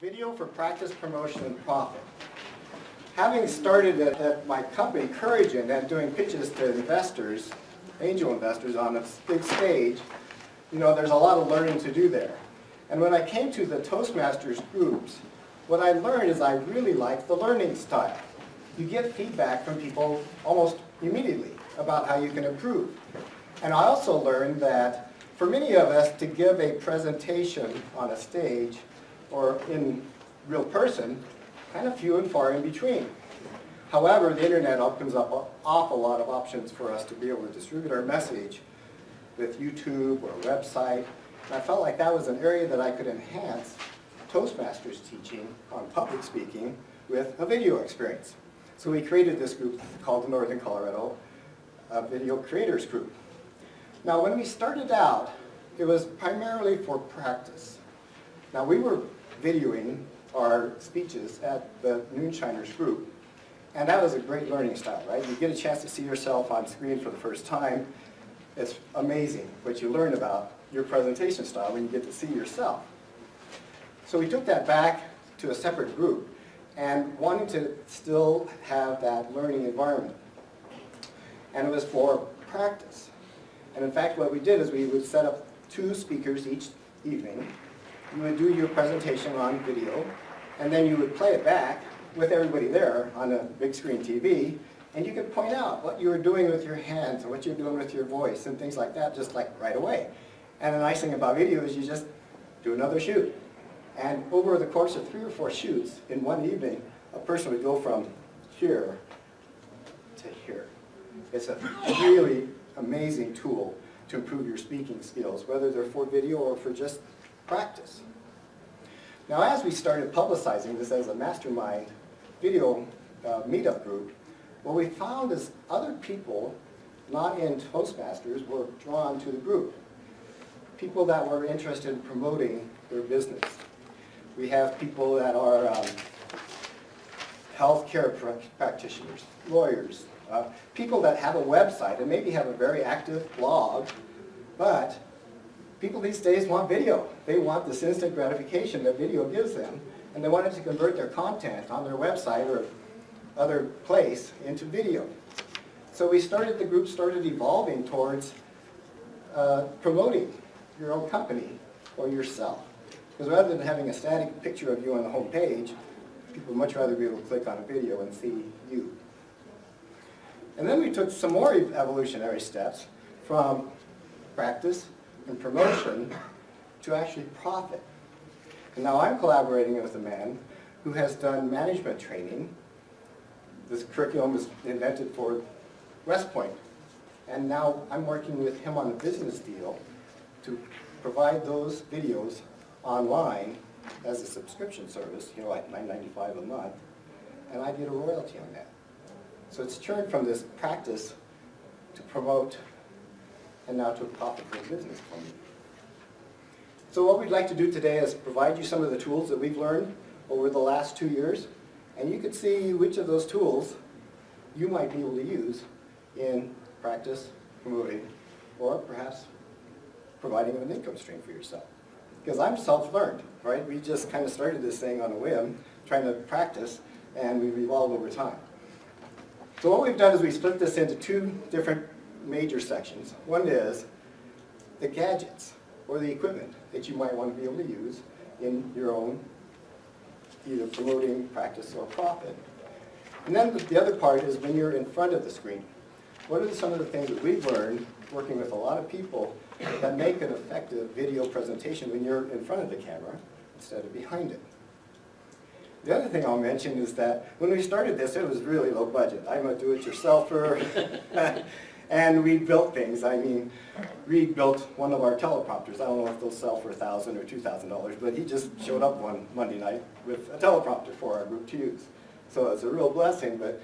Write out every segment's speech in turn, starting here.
Video for practice, promotion, and profit. Having started at my company, Couragein, and doing pitches to investors, angel investors on a big stage, there's a lot of learning to do there. And when I came to the Toastmasters groups, what I learned is I really like the learning style. You get feedback from people almost immediately about how you can improve. And I also learned that for many of us to give a presentation on a stage or in real person, kind of few and far in between. However, the internet opens up an awful lot of options for us to be able to distribute our message with YouTube or a website. And I felt like that was an area that I could enhance Toastmasters teaching on public speaking with a video experience. So we created this group called the Northern Colorado Video Creators Group. Now when we started out, it was primarily for practice. Now we were videoing our speeches at the Noonshiners group, and that was a great learning style, right? You get a chance to see yourself on screen for the first time. It's amazing what you learn about your presentation style when you get to see yourself. So we took that back to a separate group and wanted to still have that learning environment. And it was for practice. And in fact, what we did is we would set up 2 speakers each evening. You would do your presentation on video, and then you would play it back with everybody there on a big screen TV, and you could point out what you were doing with your hands and what you're doing with your voice and things like that, just like right away. And the nice thing about video is you just do another shoot. And over the course of 3 or 4 shoots in one evening, a person would go from here to here. It's a really amazing tool to improve your speaking skills, whether they're for video or for just practice. Now as we started publicizing this as a mastermind video meetup group, what we found is other people not in Toastmasters were drawn to the group. People that were interested in promoting their business. We have people that are healthcare practitioners, lawyers, people that have a website and maybe have a very active blog, but people these days want video. They want this instant gratification that video gives them, and they wanted to convert their content on their website or other place into video. So the group started evolving towards promoting your own company or yourself. Because rather than having a static picture of you on the home page, people would much rather be able to click on a video and see you. And then we took some more evolutionary steps from practice and promotion to actually profit. And now I'm collaborating with a man who has done management training. This curriculum was invented for West Point. And now I'm working with him on a business deal to provide those videos online as a subscription service, at $9.95 a month, and I get a royalty on that. So it's turned from this practice to promote and now to a profitable business for me. So what we'd like to do today is provide you some of the tools that we've learned over the last 2 years, and you can see which of those tools you might be able to use in practice, promoting, or perhaps providing an income stream for yourself. Because I'm self-learned, right? We just kind of started this thing on a whim, trying to practice, and we've evolved over time. So what we've done is we split this into 2 different major sections. One is the gadgets or the equipment that you might want to be able to use in your own either promoting, practice, or profit. And then the other part is when you're in front of the screen. What are some of the things that we've learned working with a lot of people that make an effective video presentation when you're in front of the camera instead of behind it? The other thing I'll mention is that when we started this, it was really low budget. I'm a do-it-yourselfer, and we built things. I mean, Rheid built one of our teleprompters. I don't know if they'll sell for $1,000 or $2,000, but he just showed up one Monday night with a teleprompter for our group to use. So it's a real blessing, but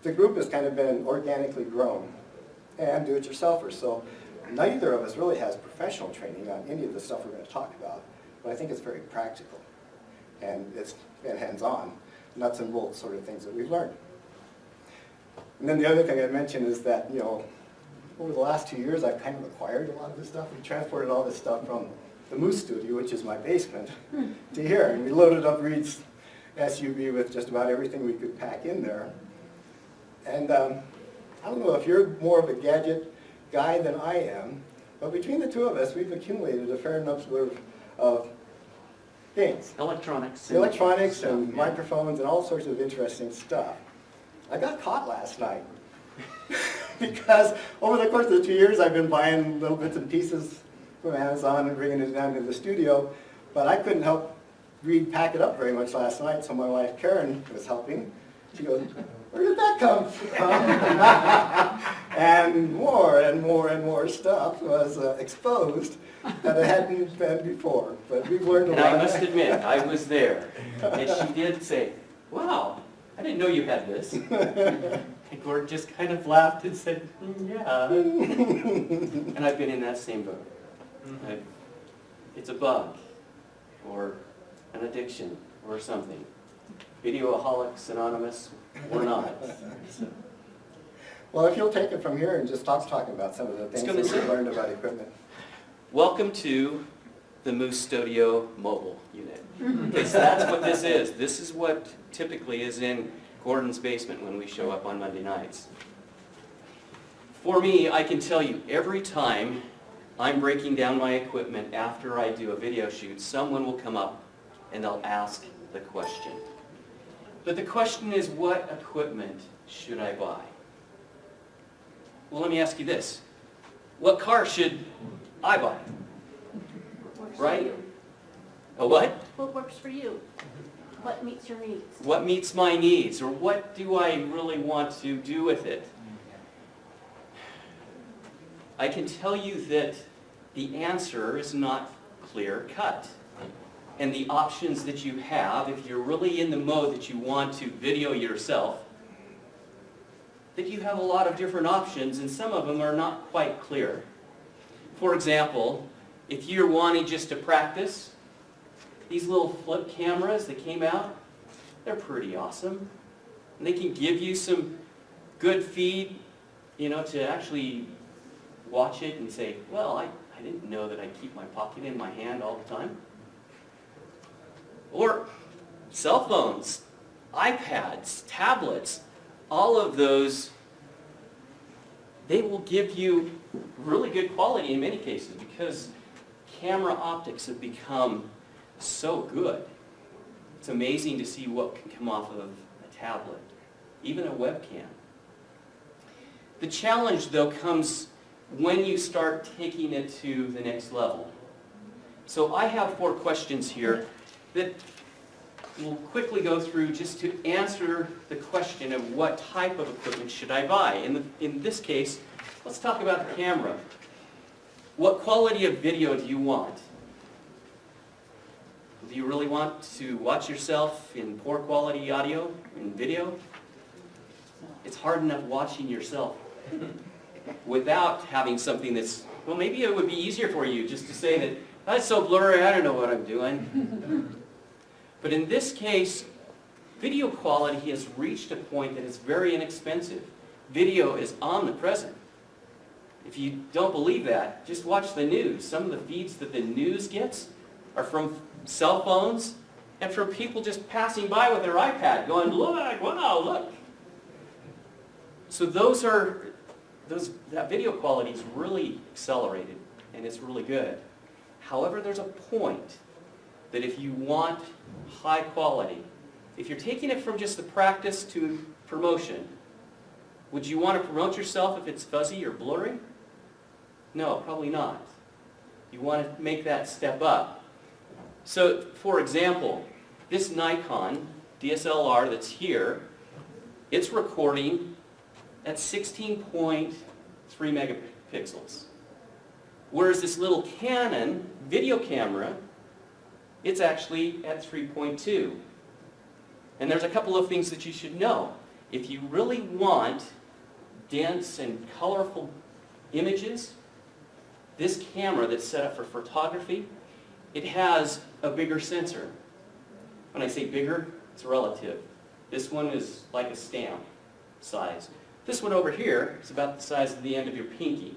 the group has kind of been organically grown and do-it-yourselfers. So neither of us really has professional training on any of the stuff we're going to talk about, but I think it's very practical. And it's been hands-on, nuts and bolts sort of things that we've learned. And then the other thing I mentioned is that, over the last 2 years, I've kind of acquired a lot of this stuff. We transported all this stuff from the Moose Studio, which is my basement, to here. And we loaded up Rheid's SUV with just about everything we could pack in there. And I don't know if you're more of a gadget guy than I am, but between the two of us, we've accumulated a fair number of things. Electronics. Electronics and microphones and all sorts of interesting stuff. I got caught last night because over the course of the 2 years, I've been buying little bits and pieces from Amazon and bringing it down to the studio, but I couldn't help Rheid pack it up very much last night, so my wife Karen was helping. She goes, "Where did that come from?" And more stuff was exposed that it hadn't been before. But we've learned a lot. And I must admit, I was there. And she did say, "Wow, I didn't know you had this." And Gord just kind of laughed and said, "Yeah." And I've been in that same boat. It's a bug, or an addiction, or something. Videoaholics Anonymous, we're not. So. Well, if you'll take it from here and just talk about some of the things that we've learned about equipment. Welcome to the Moose Studio mobile unit. Because that's what this is. This is what typically is in Gordon's basement when we show up on Monday nights. For me, I can tell you, every time I'm breaking down my equipment after I do a video shoot, someone will come up and they'll ask the question. But the question is, what equipment should I buy? Well, let me ask you this. What car should I buy? Right? A what? What works for you? What meets your needs? What meets my needs? Or what do I really want to do with it? I can tell you that the answer is not clear-cut. And the options that you have, if you're really in the mode that you want to video yourself, that you have a lot of different options, and some of them are not quite clear. For example, if you're wanting just to practice, these little flip cameras that came out, they're pretty awesome. And they can give you some good feed, to actually watch it and say, well, I didn't know that I keep my pocket in my hand all the time. Or cell phones, iPads, tablets, all of those, they will give you really good quality in many cases because camera optics have become so good. It's amazing to see what can come off of a tablet, even a webcam. The challenge, though, comes when you start taking it to the next level. So I have 4 questions here that we'll quickly go through just to answer the question of what type of equipment should I buy. In this case, let's talk about the camera. What quality of video do you want? Do you really want to watch yourself in poor quality audio and video? It's hard enough watching yourself without having something that's, well, maybe it would be easier for you just to say that, that's so blurry, I don't know what I'm doing. But in this case, video quality has reached a point that is very inexpensive. Video is omnipresent. If you don't believe that, just watch the news. Some of the feeds that the news gets are from cell phones and from people just passing by with their iPad going, look, wow, look. So that video quality is really accelerated and it's really good. However, there's a point that if you want high quality, if you're taking it from just the practice to promotion, would you want to promote yourself if it's fuzzy or blurry? No, probably not. You want to make that step up. So, for example, this Nikon DSLR that's here, it's recording at 16.3 megapixels. Whereas this little Canon video camera, it's actually at 3.2. And there's a couple of things that you should know. If you really want dense and colorful images, this camera that's set up for photography, it has a bigger sensor. When I say bigger, it's relative. This one is like a stamp size. This one over here is about the size of the end of your pinky.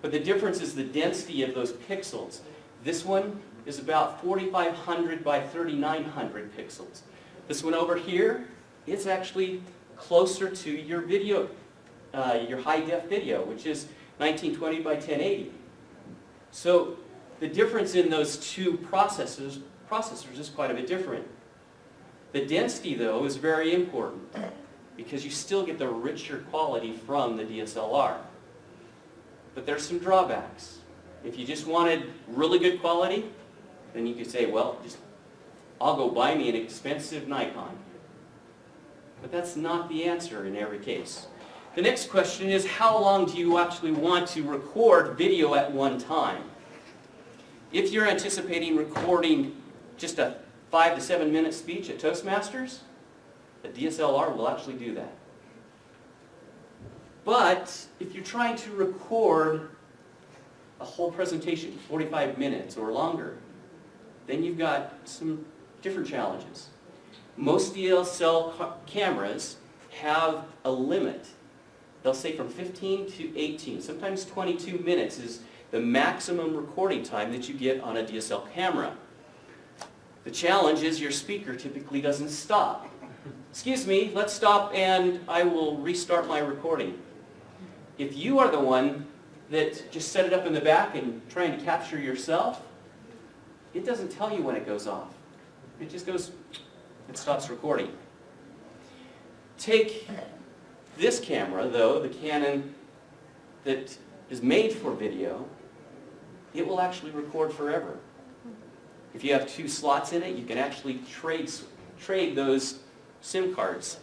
But the difference is the density of those pixels. This one is about 4,500 by 3,900 pixels. This one over here is actually closer to your video, your high-def video, which is 1920 by 1080. So the difference in those two processors is quite a bit different. The density, though, is very important because you still get the richer quality from the DSLR. But there's some drawbacks. If you just wanted really good quality, then you could say, well, I'll go buy me an expensive Nikon. But that's not the answer in every case. The next question is, how long do you actually want to record video at one time? If you're anticipating recording just a 5 to 7 minute speech at Toastmasters, the DSLR will actually do that. But if you're trying to record a whole presentation, 45 minutes or longer, then you've got some different challenges. Most DSLR cameras have a limit. They'll say from 15 to 18, sometimes 22 minutes is the maximum recording time that you get on a DSLR camera. The challenge is your speaker typically doesn't stop. Excuse me, let's stop and I will restart my recording. If you are the one that just set it up in the back and trying to capture yourself, it doesn't tell you when it goes off. It just goes, it stops recording. Take this camera, though, the Canon that is made for video, it will actually record forever. If you have 2 slots in it, you can actually trade those SIM cards.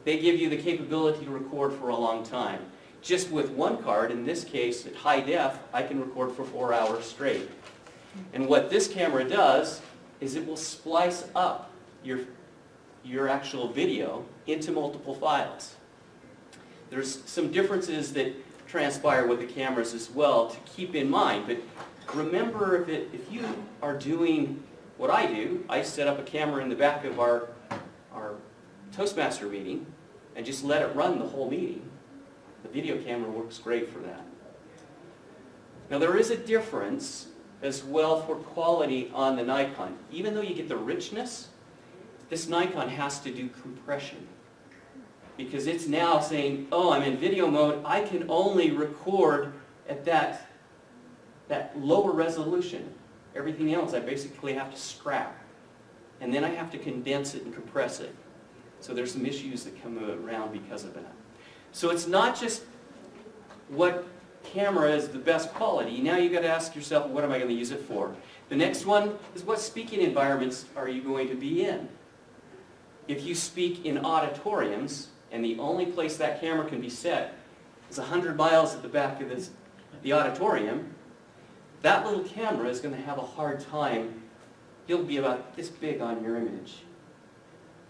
They give you the capability to record for a long time. Just with one card, in this case at high def, I can record for 4 hours straight. And what this camera does is it will splice up your actual video into multiple files. There's some differences that transpire with the cameras as well to keep in mind, but remember if you are doing what I do, I set up a camera in the back of our Toastmaster meeting and just let it run the whole meeting. The video camera works great for that. Now there is a difference as well for quality on the Nikon. Even though you get the richness, this Nikon has to do compression. Because it's now saying, oh, I'm in video mode, I can only record at that lower resolution. Everything else I basically have to scrap. And then I have to condense it and compress it. So there's some issues that come around because of that. So it's not just what camera is the best quality. Now you've got to ask yourself, what am I going to use it for? The next one is, what speaking environments are you going to be in? If you speak in auditoriums, and the only place that camera can be set is 100 miles at the back of the auditorium, that little camera is going to have a hard time. It'll be about this big on your image.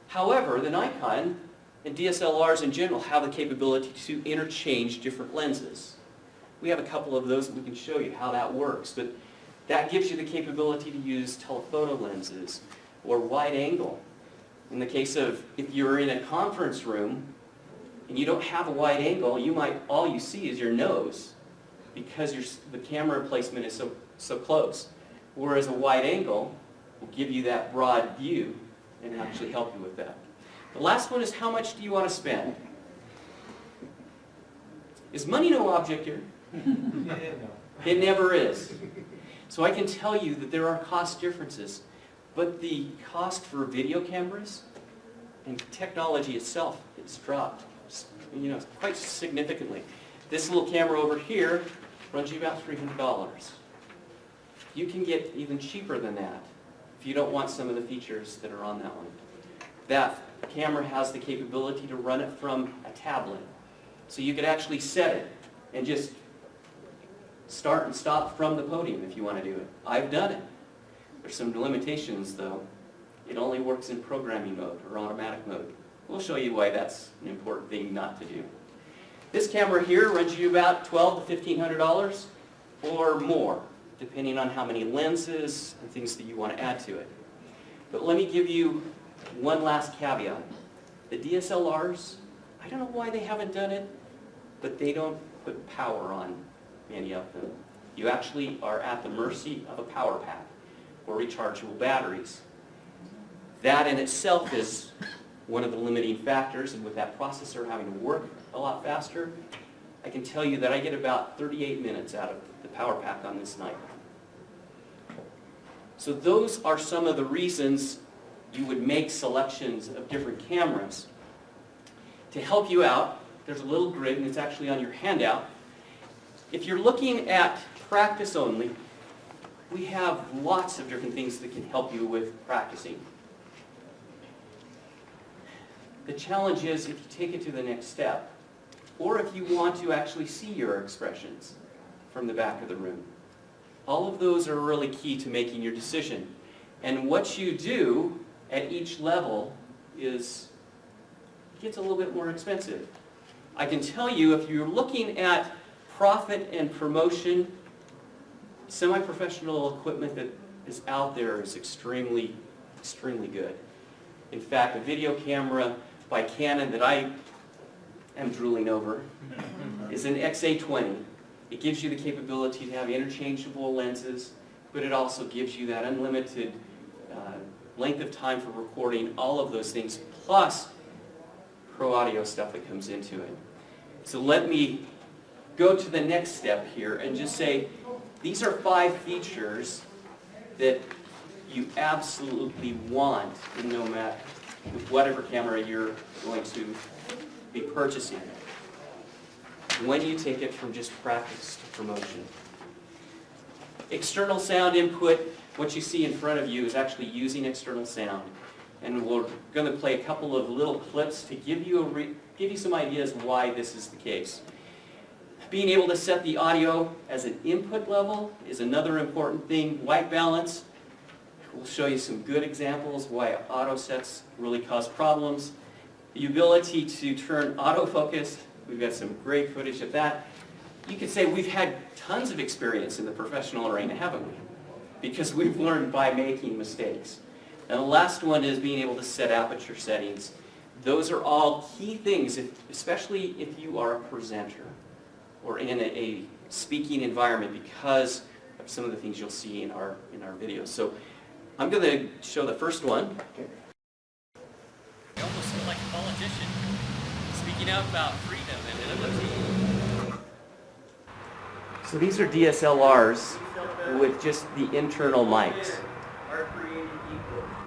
However, the Nikon and DSLRs in general have the capability to interchange different lenses. We have a couple of those that we can show you how that works, but that gives you the capability to use telephoto lenses or wide angle. In the case of if you're in a conference room and you don't have a wide angle, all you see is your nose because the camera placement is so close. Whereas a wide angle will give you that broad view and actually help you with that. The last one is, how much do you want to spend? Is money no object here? It never is. So I can tell you that there are cost differences, but the cost for video cameras and technology itself has dropped, quite significantly. This little camera over here runs you about $300. You can get even cheaper than that if you don't want some of the features that are on that one. That camera has the capability to run it from a tablet. So you could actually set it and just start and stop from the podium if you want to do it. I've done it. There's some limitations though. It only works in programming mode or automatic mode. We'll show you why that's an important thing not to do. This camera here runs you about $1,200 to $1,500 or more, depending on how many lenses and things that you want to add to it. But let me give you one last caveat. The DSLRs, I don't know why they haven't done it, but they don't put power on many of them. You actually are at the mercy of a power pack or rechargeable batteries. That in itself is one of the limiting factors, and with that processor having to work a lot faster, I can tell you that I get about 38 minutes out of the power pack on this knife. So those are some of the reasons you would make selections of different cameras. To help you out, there's a little grid, and it's actually on your handout. If you're looking at practice only, we have lots of different things that can help you with practicing. The challenge is if you take it to the next step, or if you want to actually see your expressions from the back of the room. All of those are really key to making your decision. And what you do at each level is, it gets a little bit more expensive. I can tell you, if you're looking at profit and promotion, semi-professional equipment that is out there is extremely, extremely good. In fact, a video camera by Canon that I am drooling over is an XA20. It gives you the capability to have interchangeable lenses, but it also gives you that unlimited length of time for recording, all of those things, plus pro audio stuff that comes into it. So let me go to the next step here and just say, these are 5 features that you absolutely want in no matter whatever camera you're going to be purchasing when you take it from just practice to promotion. External sound input, what you see in front of you is actually using external sound. And we're going to play a couple of little clips to give you some ideas why this is the case. Being able to set the audio as an input level is another important thing. White balance, we'll show you some good examples why auto sets really cause problems. The ability to turn autofocus, we've got some great footage of that. You could say we've had tons of experience in the professional arena, haven't we? Because we've learned by making mistakes. And the last one is being able to set aperture settings. Those are all key things, especially if you are a presenter or in a speaking environment, because of some of the things you'll see in our videos. So I'm going to show the first one. You almost feel like a politician speaking out about freedom and liberty. So these are DSLRs with just the internal mics.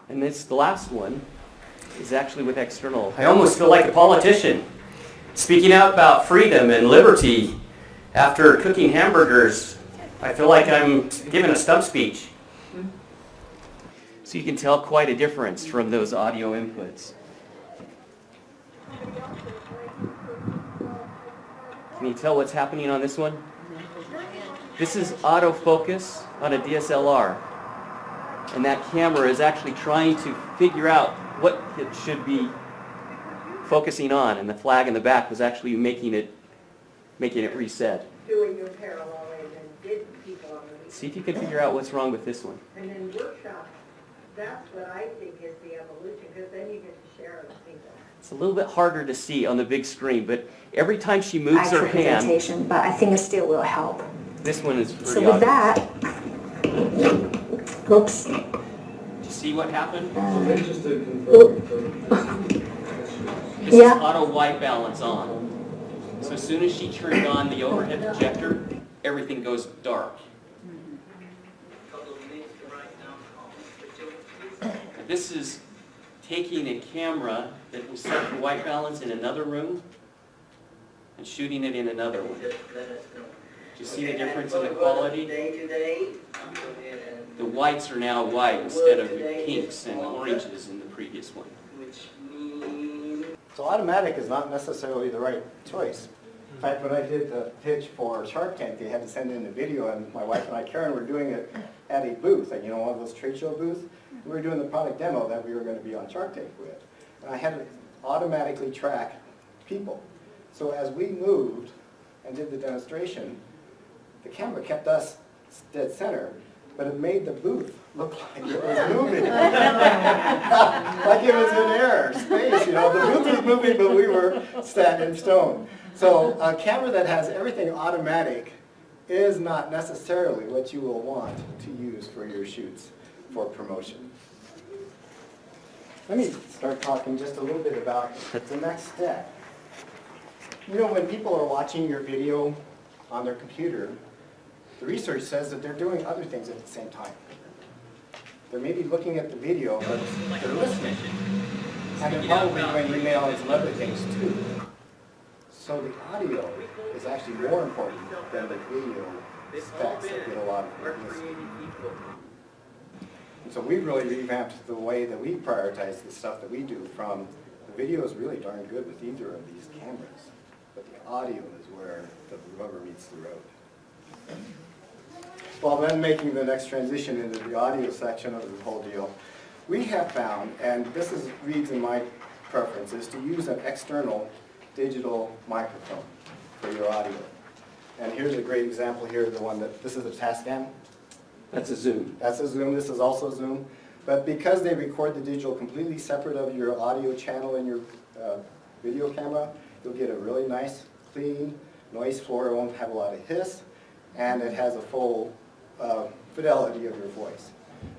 And the last one is actually with external. I almost feel like a politician speaking out about freedom and liberty. After cooking hamburgers, I feel like I'm giving a stump speech. So you can tell quite a difference from those audio inputs. Can you tell what's happening on this one? This is autofocus on a DSLR. And that camera is actually trying to figure out what it should be focusing on. And the flag in the back was actually making it reset. Doing your parallel and did people on the See if you can figure out what's wrong with this one. And then workshop, that's what I think is the evolution, because then you get to share it with people. It's a little bit harder to see on the big screen, but every time she moves her Actual hand, presentation, but I think it still will help. this one is pretty So with obvious. that, oops. Did you see what happened? Just to confirm. This Yeah. is auto white balance on. So as soon as she turned on the overhead projector, everything goes dark. This is taking a camera that was set for white balance in another room and shooting it in another one. Do you see the difference in the quality? The whites are now white instead of pinks and oranges in the previous one. So automatic is not necessarily the right choice. In fact, when I did the pitch for Shark Tank, they had to send in a video, and my wife and I, Karen, were doing it at a booth, and one of those trade show booths. We were doing the product demo that we were going to be on Shark Tank with. And I had to automatically track people. So as we moved and did the demonstration, the camera kept us dead center, but it made the booth look like it was moving. Like it was in air, space, The booth was moving, but we were standing stone. So a camera that has everything automatic is not necessarily what you will want to use for your shoots for promotion. Let me start talking just a little bit about the next step. You know, when people are watching your video on their computer, the research says that they're doing other things at the same time. They're maybe looking at the video, but they're listening. And they're probably doing email and some other things too. So the audio is actually more important than the video specs that get a lot of publicity. And so we've really revamped the way that we prioritize the stuff that we do. From the video is really darn good with either of these cameras, but the audio is where the rubber meets the road. Well, then making the next transition into the audio section of the whole deal, we have found, and this is Rheid's and my preference, is to use an external digital microphone for your audio. And here's a great example here, the one that, this is a Tascam. That's a Zoom. That's a Zoom, this is also Zoom. But because they record the digital completely separate of your audio channel in your video camera, you'll get a really nice, clean noise floor. It won't have a lot of hiss, and it has a full fidelity of your voice.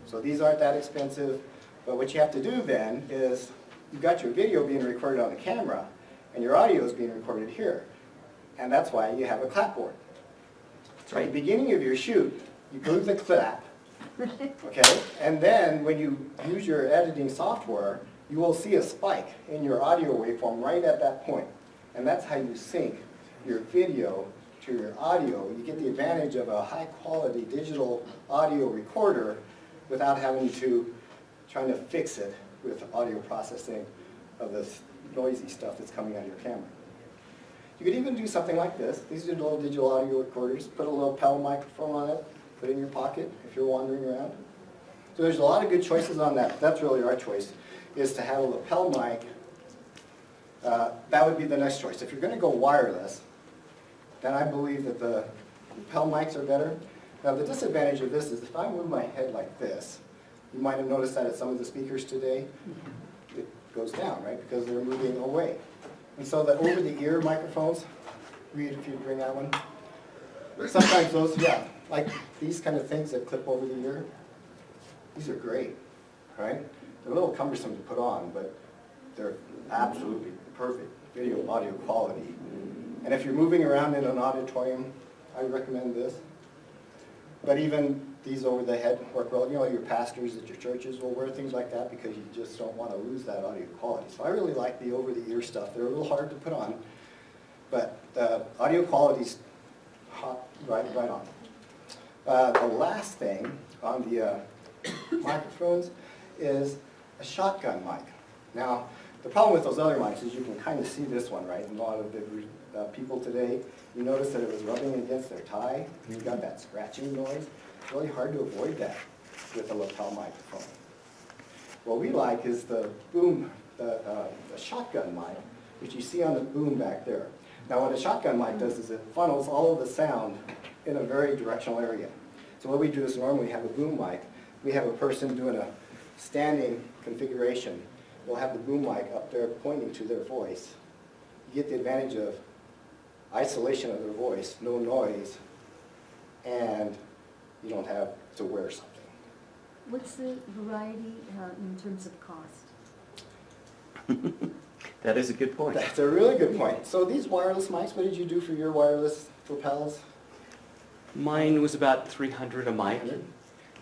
So these aren't that expensive, but what you have to do then is, you've got your video being recorded on the camera, and your audio is being recorded here. And that's why you have a clapboard. That's right. At the beginning of your shoot, you glue the clap, okay? And then when you use your editing software, you will see a spike in your audio waveform right at that point. And that's how you sync your video to your audio. You get the advantage of a high-quality digital audio recorder without having to trying to fix it with audio processing of this noisy stuff that's coming out of your camera. You could even do something like this. These are little digital audio recorders. Put a little lapel microphone on it. Put it in your pocket if you're wandering around. So there's a lot of good choices on that. That's really our choice, is to have a lapel mic. That would be the next choice. If you're going to go wireless, then I believe that the lapel mics are better. Now the disadvantage of this is if I move my head like this, you might have noticed that at some of the speakers today, it goes down, right? Because they're moving away. And so the over-the-ear microphones, Reed, if you'd bring that one. Sometimes those, yeah, like these kind of things that clip over the ear, these are great, right? They're a little cumbersome to put on, but they're absolutely perfect video audio quality. And if you're moving around in an auditorium, I recommend this. But even these over the head work well. You know, your pastors at your churches will wear things like that because you just don't want to lose that audio quality. So I really like the over-the-ear stuff. They're a little hard to put on, but the audio quality's hot, right on. The last thing on the microphones is a shotgun mic. Now, the problem with those other mics is you can kind of see this one, right? And a lot of the people today, you notice that it was rubbing against their tie, and you got that scratching noise. It's really hard to avoid that with a lapel microphone. What we like is the boom, the shotgun mic, which you see on the boom back there. Now what a shotgun mic does is it funnels all of the sound in a very directional area. So what we do is normally have a boom mic. We have a person doing a standing configuration. We'll have the boom mic up there pointing to their voice. You get the advantage of isolation of their voice, no noise, and you don't have to wear something. What's the variety in terms of cost? That is a good point. That's a really good point. So these wireless mics, what did you do for your wireless lapels? Mine was about $300 a mic.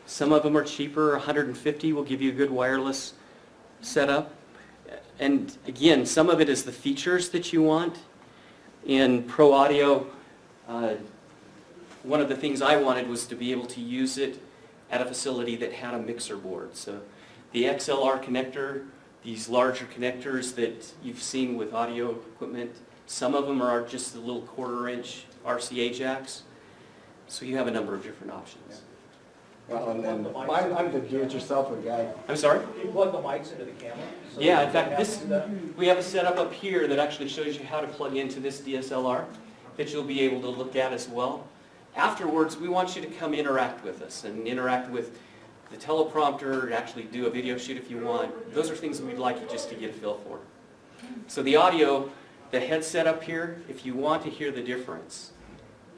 Some of them are cheaper, $150 will give you a good wireless setup. And again, some of it is the features that you want. In Pro Audio, one of the things I wanted was to be able to use it at a facility that had a mixer board. So the XLR connector, these larger connectors that you've seen with audio equipment, some of them are just the little 1/4-inch RCA jacks. So you have a number of different options. Well, and then I'm the do-it-yourselfer guy. I'm sorry? You plug the mics into the camera? So Yeah, in you fact, have this to do that? we have a setup up here that actually shows you how to plug into this DSLR that you'll be able to look at as well. Afterwards, we want you to come interact with us and interact with the teleprompter, actually do a video shoot if you want. Those are things we'd like you just to get a feel for. So the audio, the headset up here, if you want to hear the difference,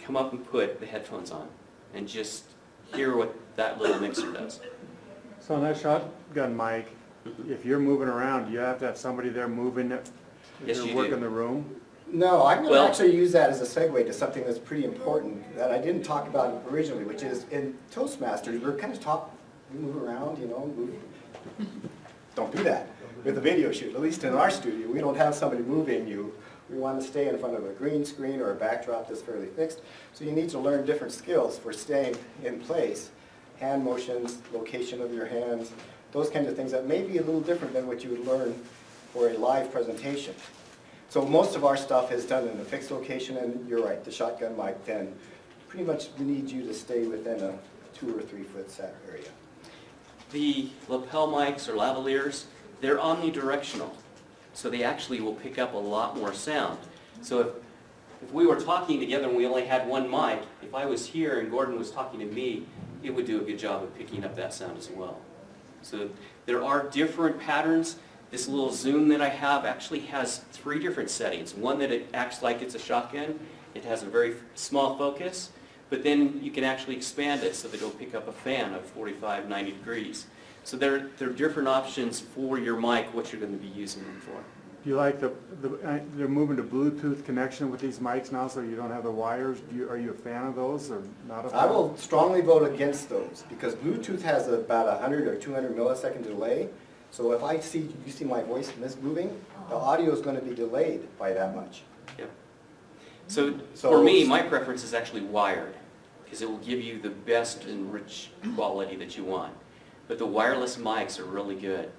come up and put the headphones on and just hear what that little mixer does. So on that shotgun mic, if you're moving around, you have to have somebody there moving it? Yes, you working do. the room? No, I'm going to Well- actually use that as a segue to something that's pretty important that I didn't talk about originally, which is in Toastmasters, we're kind of taught, you move around, move. Don't do that with a video shoot. At least in our studio, we don't have somebody moving you. We want to stay in front of a green screen or a backdrop that's fairly fixed. So you need to learn different skills for staying in place. Hand motions, location of your hands, those kinds of things that may be a little different than what you would learn for a live presentation. So most of our stuff is done in a fixed location, and you're right, the shotgun mic then, pretty much we need you to stay within a 2 or 3 foot set area. The lapel mics or lavaliers, they're omnidirectional. So they actually will pick up a lot more sound. So if we were talking together and we only had one mic, if I was here and Gordon was talking to me, it would do a good job of picking up that sound as well. So there are different patterns. This little zoom that I have actually has 3 different settings. One that it acts like it's a shotgun. It has a very small focus, but then you can actually expand it so that it'll pick up a fan of 45, 90 degrees. So there are different options for your mic, what you're going to be using them for. Do you like they're moving to Bluetooth connection with these mics now, so you don't have the wires? Are you a fan of those or not a fan? I will strongly vote against those because Bluetooth has about 100 or 200 millisecond delay. So if you see my voice moving, the audio is going to be delayed by that much. Yep. So for me, my preference is actually wired because it will give you the best and rich quality that you want. But the wireless mics are really good.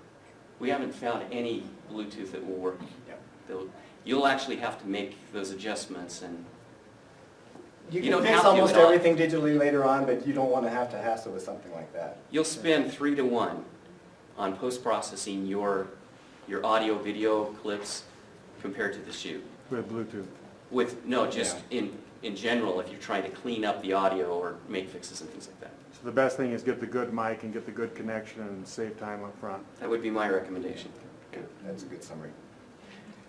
We haven't found any Bluetooth that will work. Yep. You'll actually have to make those adjustments, and You don't can have fix to almost at all. everything digitally later on, but you don't want to have to hassle with something like that. You'll spend 3 to 1 on post-processing your audio, video clips compared to the shoot. With Bluetooth? Just in general, if you're trying to clean up the audio or make fixes and things like that. So the best thing is get the good mic and get the good connection and save time up front. That would be my recommendation. Yeah. That's a good summary.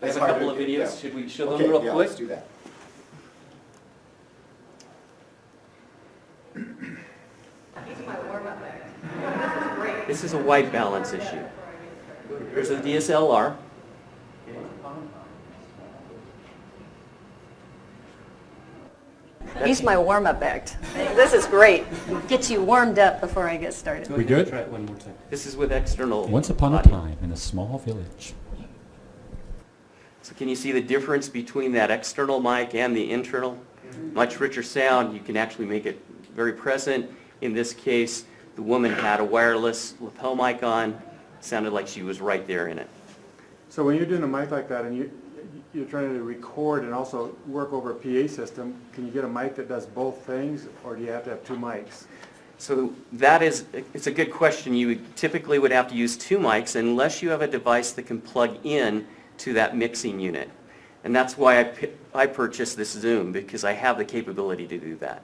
I have It's a hard couple to of do, videos. yeah. Should we show them Okay, real yeah, quick? let's do that. He's my warm-up act. This is great. This is a white balance issue. Here's a DSLR. He's my warm-up act. This is great. Gets you warmed up before I get started. We good? Try it one more time. This is with external Once upon a audio. time in a small village. So can you see the difference between that external mic and the internal? Much richer sound. You can actually make it very present. In this case, the woman had a wireless lapel mic on. It sounded like she was right there in it. So when you're doing a mic like that and you're trying to record and also work over a PA system, can you get a mic that does both things, or do you have to have 2 mics? So it's a good question. You typically would have to use 2 mics unless you have a device that can plug in to that mixing unit. And that's why I purchased this Zoom, because I have the capability to do that.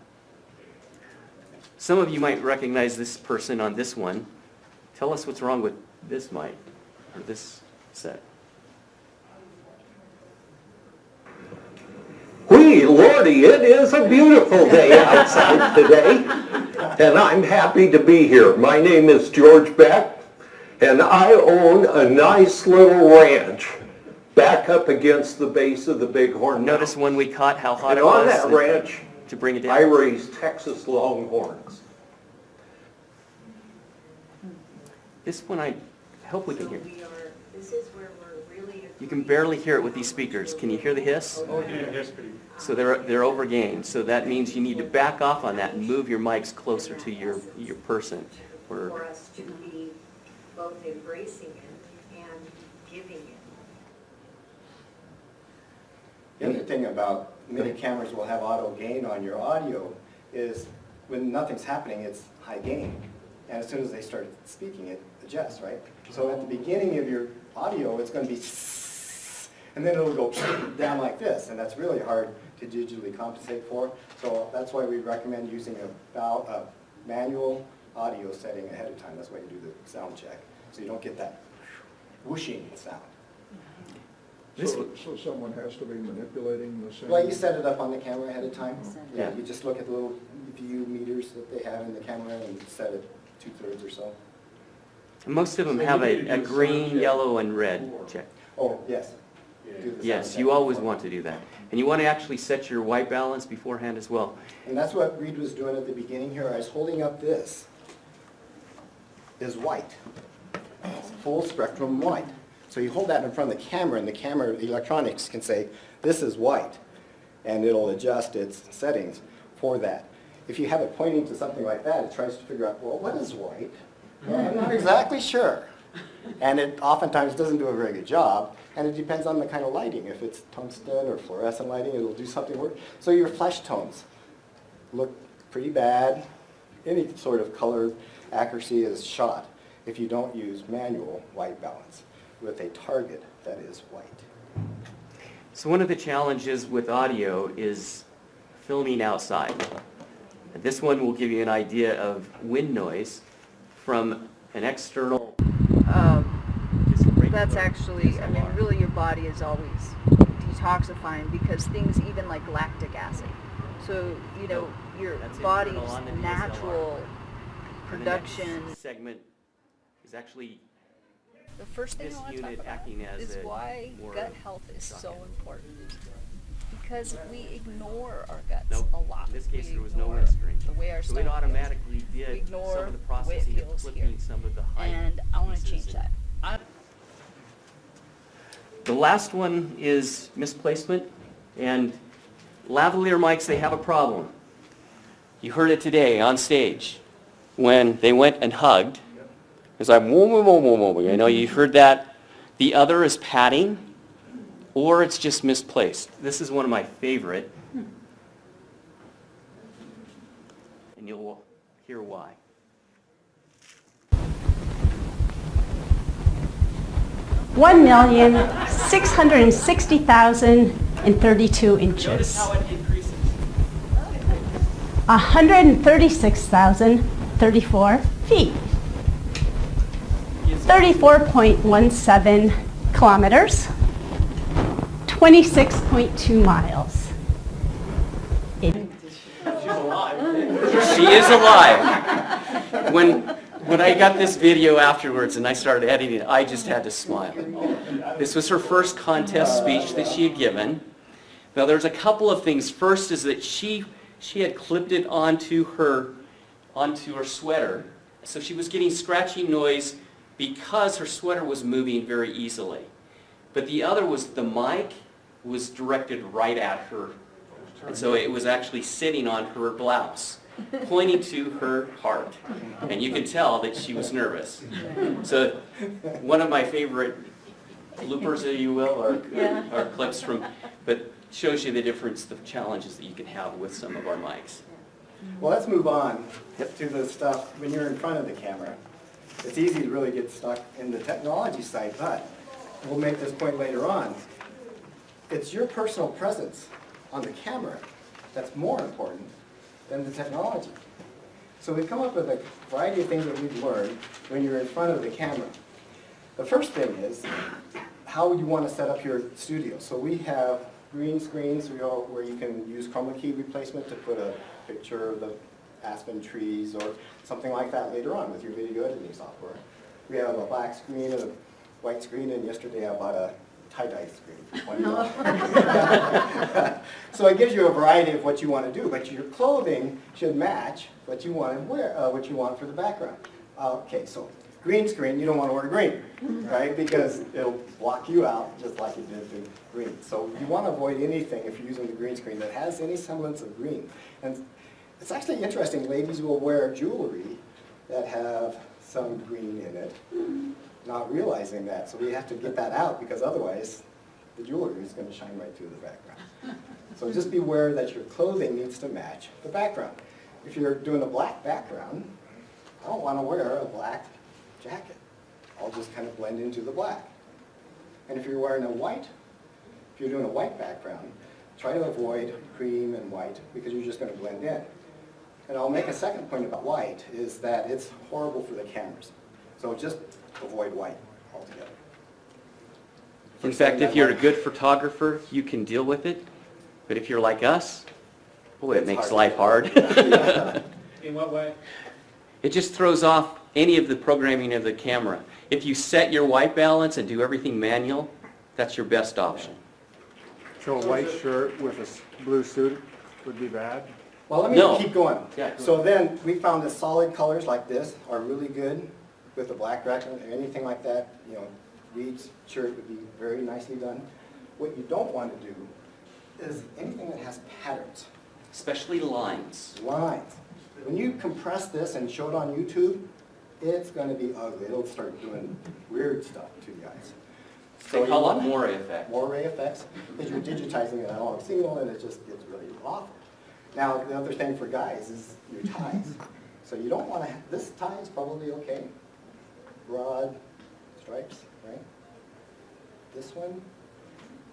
Some of you might recognize this person on this one. Tell us what's wrong with this mic, or this set. Whee, Lordy, it is a beautiful day outside today, and I'm happy to be here. My name is George Beck, and I own a nice little ranch back up against the base of the Bighorn Notice Mountains. when we caught how hot And it on was that ranch, to bring it I down. raise Texas Longhorns. This one I hope we can hear. This is where we're really. You can barely hear it with these speakers. Can you hear the hiss? Oh, yeah, that's pretty. So they're overgained. So that means you need to back off on that and move your mics closer to your person. For us to be both embracing it and giving it. The other thing about many cameras will have auto gain on your audio is when nothing's happening, it's high gain. And as soon as they start speaking, it adjusts, right? So at the beginning of your audio, it's going to be and then it'll go down like this, and that's really hard to digitally compensate for. So that's why we recommend using a manual audio setting ahead of time. That's why you do the sound check, so you don't get that whooshing sound. So someone has to be manipulating the same? Well, you set it up on the camera ahead of time. Yeah. You just look at the little view meters that they have in the camera and set it 2/3 or so. Most of them So you have need to do a the green, sound check yellow, and red before. check. Oh, yes. Do the Yes, sound you check always before. want to do that. And you want to actually set your white balance beforehand as well. And that's what Rheid was doing at the beginning here. I was holding up this. Is white. It's full spectrum white. So you hold that in front of the camera, and the camera electronics can say, this is white. And it'll adjust its settings for that. If you have it pointing to something like that, it tries to figure out, well, what is white? Well, I'm not exactly sure. And it oftentimes doesn't do a very good job, and it depends on the kind of lighting. If it's tungsten or fluorescent lighting, it'll do something worse. So your flesh tones look pretty bad. Any sort of color accuracy is shot if you don't use manual white balance with a target that is white. So one of the challenges with audio is filming outside. And this one will give you an idea of wind noise from an external. That's actually, I mean, really your body is always detoxifying because things even like lactic acid. So, you know, your That's body's internal on the DSLR. natural And the next production. segment is actually The first thing this I want to unit talk about acting as is a why more gut health is socket. so important. Because we ignore our guts Nope. a lot. In this case, We there was no ignore windscreen. The way our So it stomach automatically We did ignore some of the the way it processing of feels clipping here. some of the height And I want to pieces change and- that. The last one is misplacement, and lavalier mics, they have a problem. You heard it today on stage when they went and hugged. It's like, whoa, whoa, whoa, whoa, whoa. You know, you heard that. The other is padding, or it's just misplaced. This is one of my favorite, and you'll hear why. 1,660,032 inches. Notice how it increases. 136,034 feet. 34.17 kilometers. 26.2 miles. She is alive. When I got this video afterwards and I started editing it, I just had to smile. This was her first contest speech that she had given. Now there's a couple of things. First is that she had clipped it onto her sweater. So she was getting scratching noise because her sweater was moving very easily. But the other was the mic was directed right at her. And so it was actually sitting on her blouse, pointing to her heart. And you could tell that she was nervous. So one of my favorite bloopers, if you will, or clips from, but shows you the difference, the challenges that you can have with some of our mics. Well, let's move on to the stuff when you're in front of the camera. It's easy to really get stuck in the technology side, but we'll make this point later on. It's your personal presence on the camera that's more important than the technology. So we've come up with a variety of things that we've learned when you're in front of the camera. The first thing is how you want to set up your studio. So we have green screens where you can use chroma key replacement to put a picture of the aspen trees or something like that later on with your video editing software. We have a black screen and a white screen, and yesterday I bought a tie-dye screen. So it gives you a variety of what you want to do, but your clothing should match what you want to wear, what you want for the background. Okay, so green screen, you don't want to wear green, right? Because it'll block you out just like it did the green. So you want to avoid anything if you're using the green screen that has any semblance of green. And it's actually interesting, ladies will wear jewelry that have some green in it, not realizing that. So we have to get that out because otherwise the jewelry is going to shine right through the background. So just be aware that your clothing needs to match the background. If you're doing a black background, I don't want to wear a black jacket. I'll just kind of blend into the black. And if you're wearing if you're doing a white background, try to avoid cream and white because you're just going to blend in. And I'll make a second point about white is that it's horrible for the cameras. So just avoid white altogether. In fact, if you're a good photographer, you can deal with it. But if you're like us, boy, it It's makes hard. life hard. In what way? It just throws off any of the programming of the camera. If you set your white balance and do everything manual, that's your best option. So a white shirt with a blue suit would be bad? Well, let me No. keep going. Yeah, go So then, we found that solid colors like this are really good with a black background or anything like that. You know, Rheid's shirt would be very nicely done. What you don't want to do is anything that has patterns, Especially lines. lines. When you compress this and show it on YouTube, it's going to be ugly. It'll start doing weird stuff to you guys. They you call want it moire effect. more ray effects, because you're digitizing an analog signal and it just gets really awful. Now, the other thing for guys is your ties. So you don't want to, this tie is probably okay. Broad stripes, right? This one,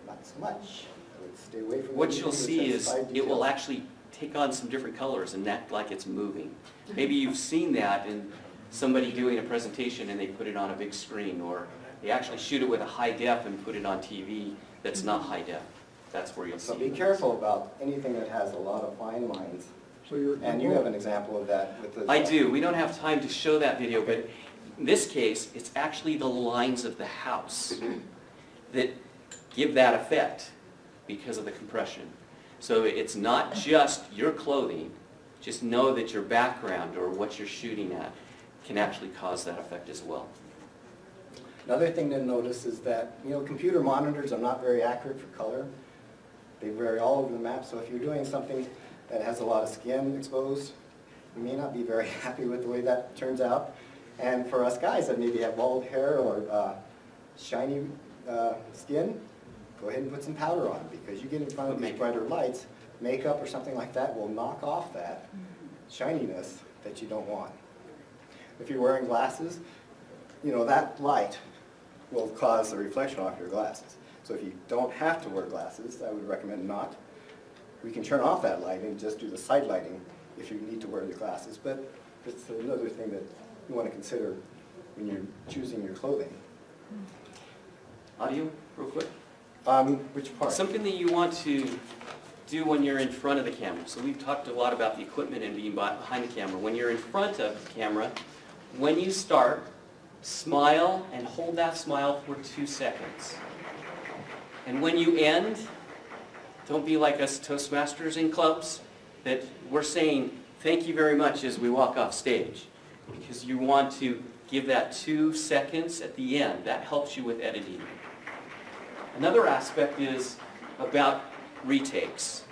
not so much. I would stay away from What anything you'll that see has is side it will details. actually take on some different colors and act like it's moving. Maybe you've seen that in somebody doing a presentation and they put it on a big screen, or they actually shoot it with a high def and put it on TV that's not high def. That's where you'll So see be it. careful about anything that has a lot of fine lines. So you're. And you have an example of that with the. I do. We don't have time to show that video, but in this case, it's actually the lines of the house that give that effect because of the compression. So it's not just your clothing. Just know that your background or what you're shooting at can actually cause that effect as well. Another thing to notice is that, you know, computer monitors are not very accurate for color. They vary all over the map, so if you're doing something that has a lot of skin exposed, you may not be very happy with the way that turns out. And for us guys that maybe have bald hair or shiny skin, go ahead and put some powder on, because you get in front of these brighter lights, makeup or something like that will knock off that shininess that you don't want. If you're wearing glasses, you know, that light will cause a reflection off your glasses. So if you don't have to wear glasses, I would recommend not. We can turn off that light and just do the side lighting if you need to wear the glasses. But it's another thing that you want to consider when you're choosing your clothing. Audio, real quick. Which part? Something that you want to do when you're in front of the camera. So we've talked a lot about the equipment and being behind the camera. When you're in front of the camera, when you start, smile and hold that smile for 2 seconds. And when you end, don't be like us Toastmasters in clubs, that we're saying thank you very much as we walk off stage. Because you want to give that 2 seconds at the end. That helps you with editing. Another aspect is about retakes.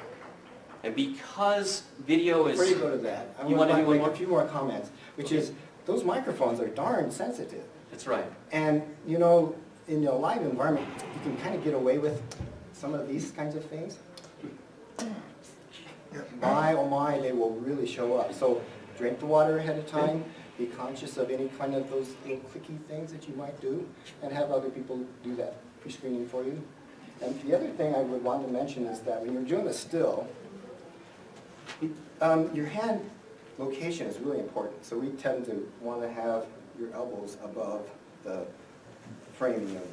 And because video is... Before you go to that, I You want to do one make more? a few more comments, which is those microphones are darn sensitive. That's right. And, you know, in your live environment, you can kind of get away with some of these kinds of things. My, oh my, they will really show up. So drink the water ahead of time. Be conscious of any kind of those little clicky things that you might do, and have other people do that pre-screening for you. And the other thing I would want to mention is that when you're doing a still, your hand location is really important. So we tend to want to have your elbows above the framing of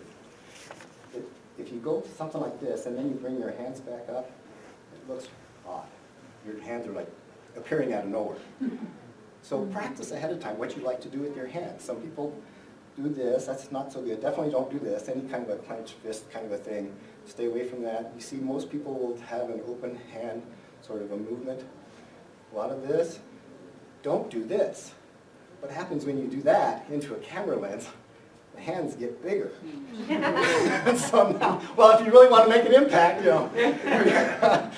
it. If you go to something like this and then you bring your hands back up, it looks odd. Your hands are like appearing out of nowhere. So practice ahead of time what you like to do with your hands. Some people do this, that's not so good. Definitely don't do this, any kind of a clenched fist kind of a thing. Stay away from that. You see most people will have an open hand sort of a movement. A lot of this, don't do this. What happens when you do that into a camera lens, the hands get bigger. So, well, if you really want to make an impact, you know,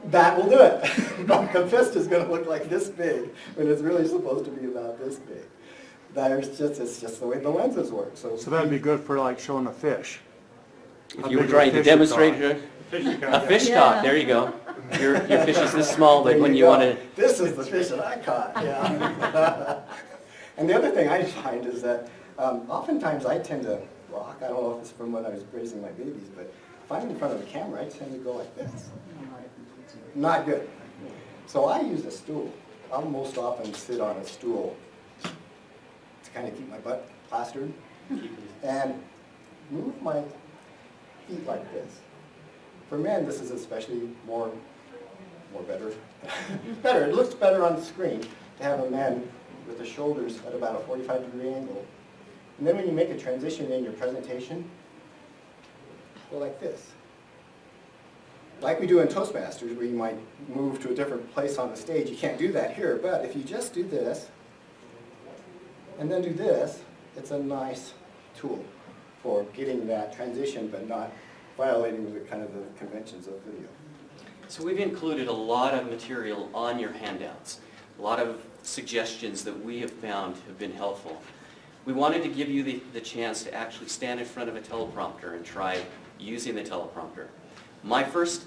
that will do it. The fist is going to look like this big when it's really supposed to be about this big. It's just the way the lenses work. So that'd be good for like showing a fish. If you were trying to demonstrate a fish caught, there you go. Your fish is this small, but when you want to... This is the fish that I caught, yeah. And the other thing I find is that oftentimes I tend to rock. I don't know if it's from when I was raising my babies, but if I'm in front of the camera, I tend to go like this. Not good. So I use a stool. I'll most often sit on a stool to kind of keep my butt plastered and move my feet like this. For men, this is especially more better. Better, it looks better on the screen to have a man with the shoulders at about a 45-degree angle. And then when you make a transition in your presentation, go like this. Like we do in Toastmasters, where you might move to a different place on the stage. You can't do that here, but if you just do this, and then do this, it's a nice tool for getting that transition, but not violating the kind of the conventions of video. So we've included a lot of material on your handouts, a lot of suggestions that we have found have been helpful. We wanted to give you the chance to actually stand in front of a teleprompter and try using the teleprompter. My first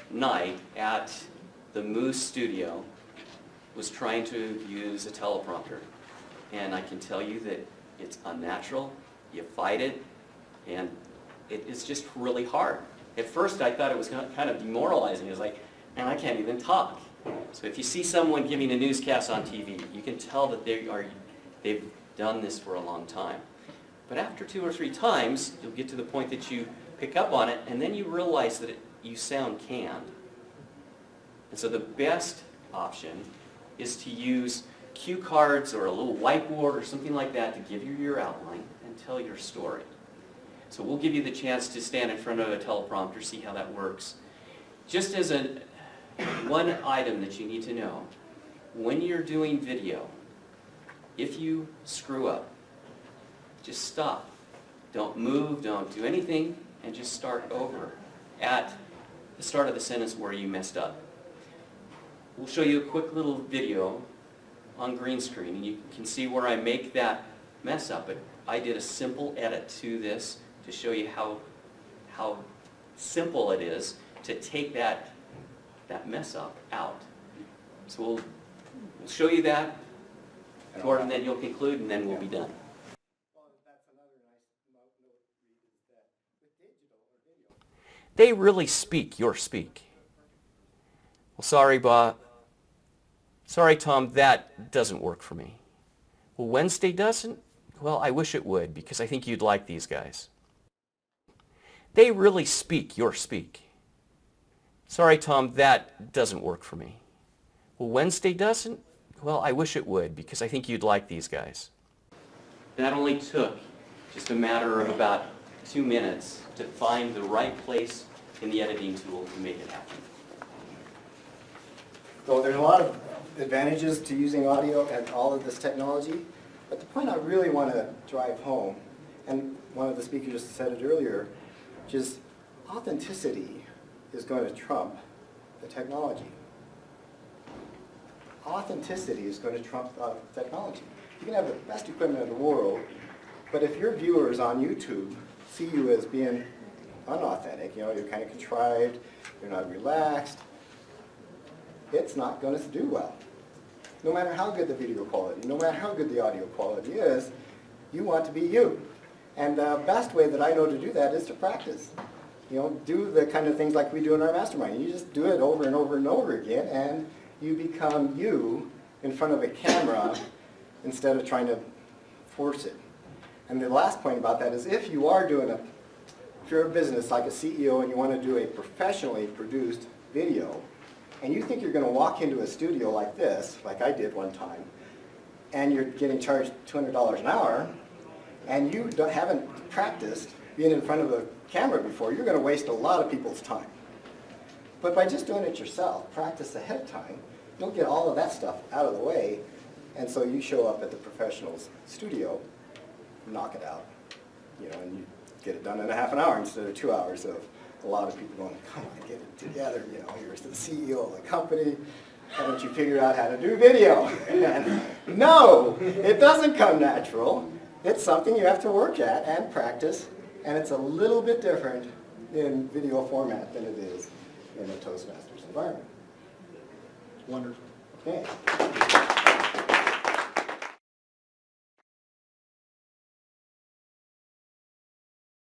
night at the Moose studio was trying to use a teleprompter. And I can tell you that it's unnatural, you fight it, and it is just really hard. At first I thought it was kind of demoralizing. It was like, man, I can't even talk. So if you see someone giving a newscast on TV, you can tell that they've done this for a long time. But after 2 or 3 times, you'll get to the point that you pick up on it, and then you realize that you sound canned. And so the best option is to use cue cards or a little whiteboard or something like that to give you your outline and tell your story. So we'll give you the chance to stand in front of a teleprompter, see how that works. Just as one item that you need to know, when you're doing video, if you screw up, just stop. Don't move, don't do anything, and just start over at the start of the sentence where you messed up. We'll show you a quick little video on green screen, and you can see where I make that mess up. But I did a simple edit to this to show you how simple it is to take that mess up out. So we'll show you that, Gordon, then you'll conclude, and then we'll be done. They really speak your speak. Well, sorry, Bob. Sorry, Tom, that doesn't work for me. Well, Wednesday doesn't? Well, I wish it would, because I think you'd like these guys. They really speak your speak. Sorry, Tom, that doesn't work for me. Well, Wednesday doesn't? Well, I wish it would, because I think you'd like these guys. That only took just a matter of about 2 minutes to find the right place in the editing tool to make it happen. So there's a lot of advantages to using audio and all of this technology, but the point I really want to drive home, and one of the speakers just said it earlier, which is authenticity is going to trump the technology. Authenticity is going to trump technology. You can have the best equipment in the world, but if your viewers on YouTube see you as being unauthentic, you know, you're kind of contrived, you're not relaxed, it's not going to do well. No matter how good the video quality, no matter how good the audio quality is, you want to be you. And the best way that I know to do that is to practice. You know, do the kind of things like we do in our mastermind. You just do it over and over and over again, and you become you in front of a camera instead of trying to force it. And the last point about that is if you are doing if you're a business like a CEO and you want to do a professionally produced video, and you think you're going to walk into a studio like this, like I did one time, and you're getting charged $200 an hour, and you haven't practiced being in front of a camera before, you're going to waste a lot of people's time. But by just doing it yourself, practice ahead of time, you'll get all of that stuff out of the way, and so you show up at the professional's studio, knock it out, you know, and you get it done in a half an hour instead of 2 hours of a lot of people going, come on, get it together, you know, you're the CEO of the company, why don't you figure out how to do video? And no, it doesn't come natural. It's something you have to work at and practice, and it's a little bit different in video format than it is in a Toastmasters environment. Wonderful. Okay.